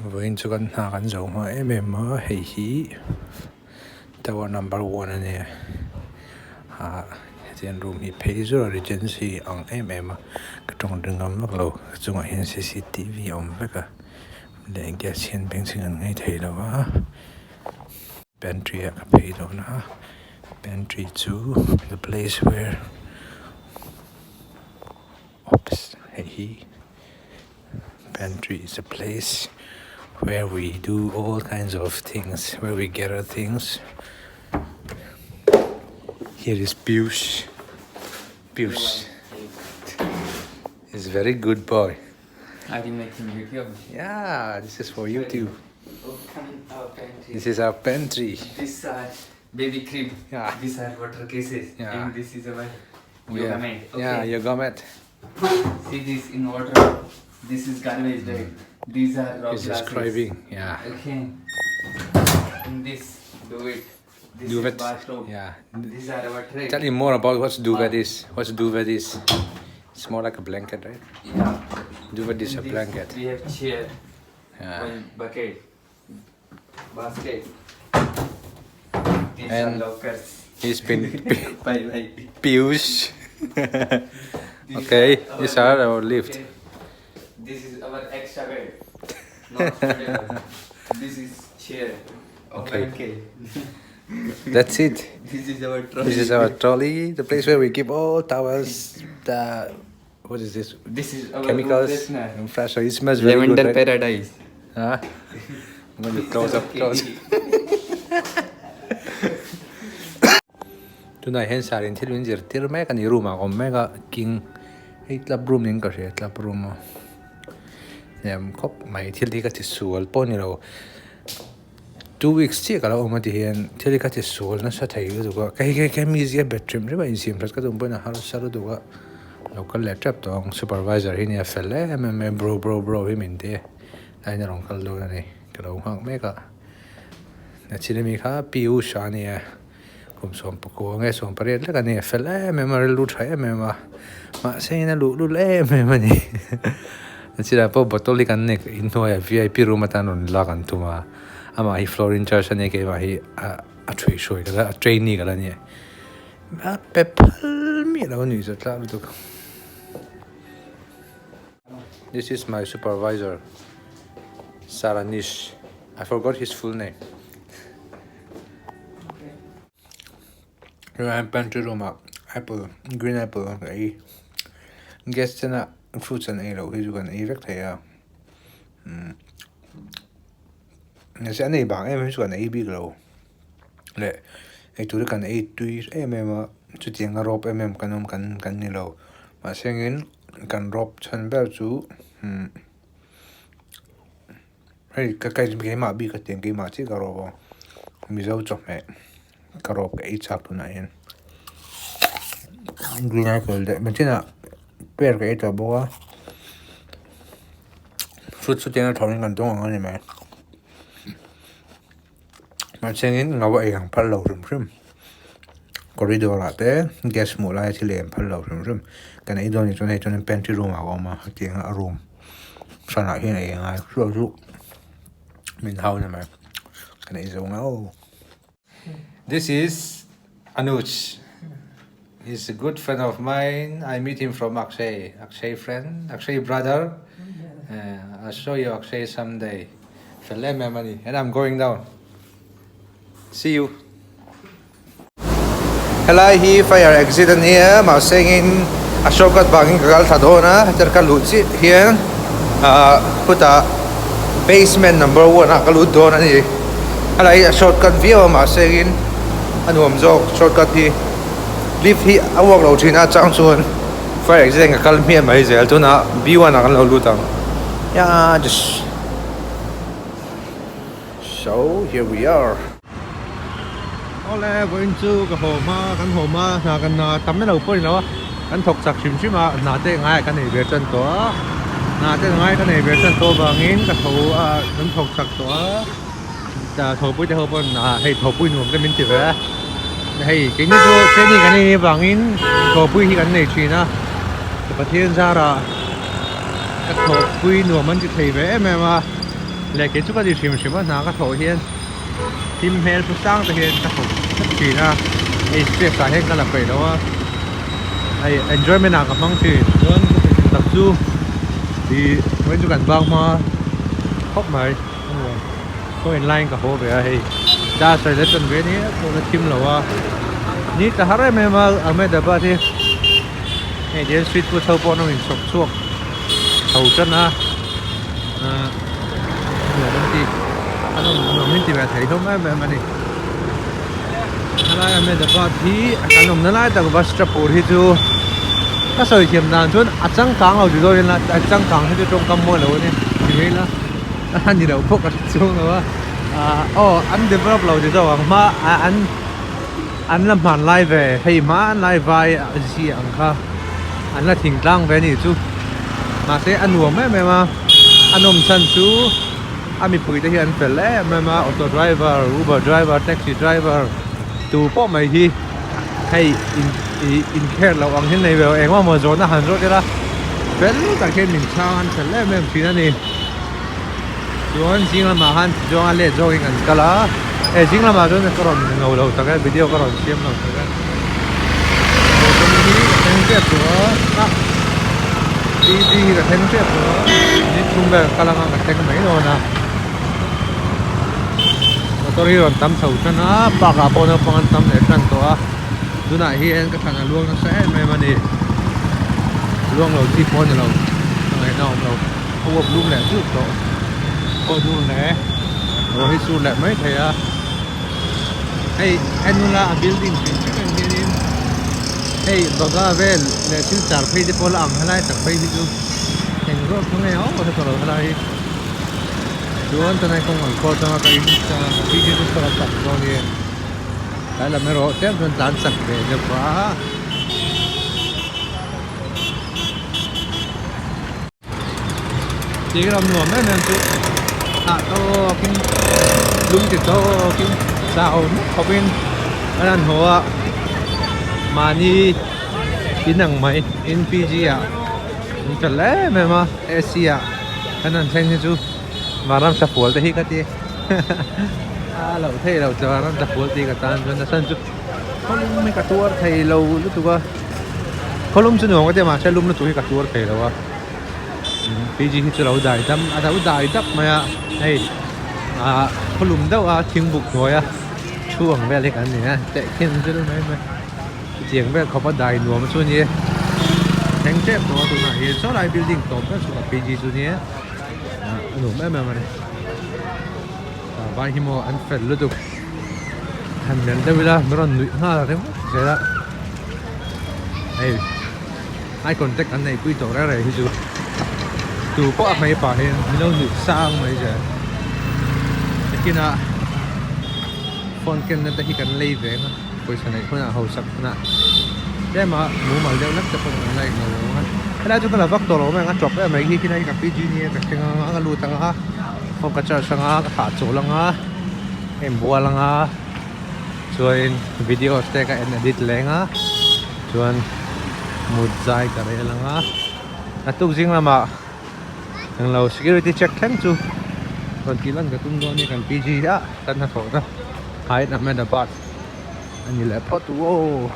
When to gan na gan zo ma he tower number 1 ane then room he pays or regency on ka tong dingam lo chung hian CCTV om veka le gas hian beng sing an ngai thei lo pantry ka pay do na pantry 2 the place where pantry is a place where we do all kinds of things, where we gather things. Here is Pius. Pius is very good boy. Are you making video? Yeah, this is for YouTube. Our pantry. This is our pantry. This baby crib. Yeah. These are water cases. Yeah. And this is our yoga mat. Okay. Yeah, yoga mat. See this in water. This is garbage day. These are rock He's glasses. describing. Yeah. Okay. And this, do it. This Duvet. is bathrobe. Yeah. These are our tray. Tell me more about what duvet is. What duvet is? It's more like a blanket, right? Yeah. Duvet is In a this, blanket. We have chair. Yeah. One bucket. Basket. These And are lockers. He's been Bye. Pius. Okay, these are our lift. Okay. This is our extra bed. Not together. This is chair. Okay. That's it. This is our trolley. This is our trolley, the place where we keep all towels, what is this? This is our Chemicals room freshener. and fresh. So it smells very Lavender good, right? paradise. Huh? I'm going to close up close. Tonight, hence, I until when you're still making the room, I'm mega king. Hey, club room in Korea, club room. Yeah, cop my till they got his soul, pony row. 2 weeks check ala oma dihen theli ka te sol na sa thai du ga kai museum bedroom re ba in sim plus ka dum bona har saru du ga local laptop tong supervisor hi ne felle bro hi min de ai na rong kal do na ni ka lo hang me ka na chile mi kha piu sha ni kum som ko nge som pare le ka ne felle memory lu thai me ma se na lu le me ma ni na chila po botoli kan ne in no ya VIP room atan on la kan tuma ama hi floor in charge ane ke ma hi a three show ka a trainee ka la ni a pepal mi la ni za tla lu. This is my supervisor Saranish. I forgot his full name. Here I am pantry room apple green apple ai guest na fruits and a lo hi ju kan ai vek thai a sẽ này bảng em mới chuẩn A B rồi lệ ấy tụi cần A tuy em chú tiếng Europe em cần như lâu mà sẽ nghĩ cần Europe chân bao chú hay cái mà bị cái tiếng cái mà chỉ Europe mình giàu chọc mẹ Europe cái chắc tụi này green apple đấy mình chỉ là pear cái tao bỏ fruit chú tiếng thầu nên cần đông ngon này mẹ mà xem ngầu vậy hàng phật lầu rùm corridor là thế gas mù lại thì liền phật lầu rùm cái này đôi cho nên pantry room mà tiếng ở room sao lại thế này ngay rồi mình hao này mà cái này giống ngầu. This is Anuj. He's a good friend of mine. I meet him from Akshay friend, Akshay brother. I'll show you Akshay someday. Filet me money, and I'm going down. See you. Hello, he fire exit in here. I'm saying a shortcut banging kagal thadona. Terka luci here. Put a basement number 1 akalut dona ni. Hello, a shortcut view. I'm saying anu amzo shortcut hi. Lift hi awak lo thina chang chuan. Fire exit kakal mi mai zel tu na B1 akan lo lutang. Yeah, just so here we are. Ole going to cái hồ mà là kan tắm cái đầu pui nó kan thọc sạc xìm mà nã te ngay kan này về chân to nã te ngay kan này về chân to bangin cái hồ kan thọc sạc to ta thầu pui te hồ pon hay thầu pui nuông cái min ti về hay cái này to cái này kan này bangin thầu pui hi kan này chi na cái thiên ra ra cái thầu pui nuông mình chỉ thấy về em mà lệ cái chút cái gì xìm xìm nó cái thổ hiền tim heo chút sang thì hiền cái thổ rất chỉ là ai stress sai hết cái là phải đó ai enjoy mình nào cái phong thủy luôn tập du thì mấy chú cảnh bang mà khóc mày có inline cả hồ về ai đa số là tuần về này có là team lâu ni ta harai me ma ame da ba thi hey je street food thau pon in sok chuak thau chân a mình ti mình ti ba thei thom me ma ni harai ame da ba thi kanom na lai ta bus stop por hi chu ka soi thiam nan chun achang kang au rồi là achang kang hi trong kam mo lo ni ni la anh đi đâu phúc xuống rồi anh develop lâu rồi mà anh làm màn live về hay mà live vai gì anh kha anh là thỉnh lang về này chú mà sẽ anh uống mấy mà anh ôm chân chú anh bị bụi thì anh phải lẽ mà auto driver Uber driver taxi driver tụ bỏ mày hi hay in care lâu anh thế này về em mà rồi nó hẳn rồi thế là phải lúc cả khi mình sao anh phải lẽ mình chỉ là này Juan sing la mahan juan le jogging an kala sing la ma don karon ngau lo ta video karon siam lo ta ko ni teng che to na di la teng che to ni chung ba kala ma teng mai no na motor hi ron tam thau na pa ka po na pangan tam le tran to a du na hi en ka thana luang na se mai ma ni luang lo ti pon lo ngai na lo ko lum le chu to cô du nè rồi hi su lại mấy thầy à hey annual building chicken building hey baga vel le tin char phei de pol ang halai tak phei bi chu heng ro không nghe ó có thể rồi halai duan ta này không ăn co ta cái ta bi de tu ta tak rồi ni cái là mấy ro tem thân tán sặc về được quá chỉ làm nuông mấy nên chứ to kim lung thì to kim sao có bên anh hồ mà ni in năng máy in PG à in trở lẽ mà Asia anh ăn xem như chú mà làm sập phổi thì cái gì lâu thế lâu cho làm sập phổi thì cái tan cho nó sân chú không mấy cái tour thầy lâu lúc tụi có lum chú nuông cái gì mà sẽ lum nó tụi cái tour thầy lâu à PG hi chu lo dai dam a dau dai dap maya hey khulum dau thing buk noi chuang ve le kan ni te khin chu mai chiang ve khopa dai nuam chu ni theng che to tu na hi so lai building top ka chu PG chu ni nu me me ma ni vai hi mo an fel lu tu han men da vila meron nui ha re se la hey ai contact an nei pui to ra re hi chu tụ có mấy bà hiện mình đâu được sang mấy giờ cái kia phone kia nên ta chỉ cần lấy về mà bây giờ này con nào hậu sắc nè để mà mua mà đeo lắc cho con này nó cái đó chúng ta là vắt tổ lỗ mà ngắt chọc cái mấy cái này gặp cái gì nhỉ cái cái lùi tăng á không có chơi sang á cái thả chỗ lăng á em bua lăng á rồi video sẽ cái edit lên á rồi một dài cả đây lăng á là tục riêng là mà thằng lâu security check thắng chú còn kỹ năng cái tung đó như cần PG đó tân là thổi đó hai năm mươi đợt anh nhìn lại pot wow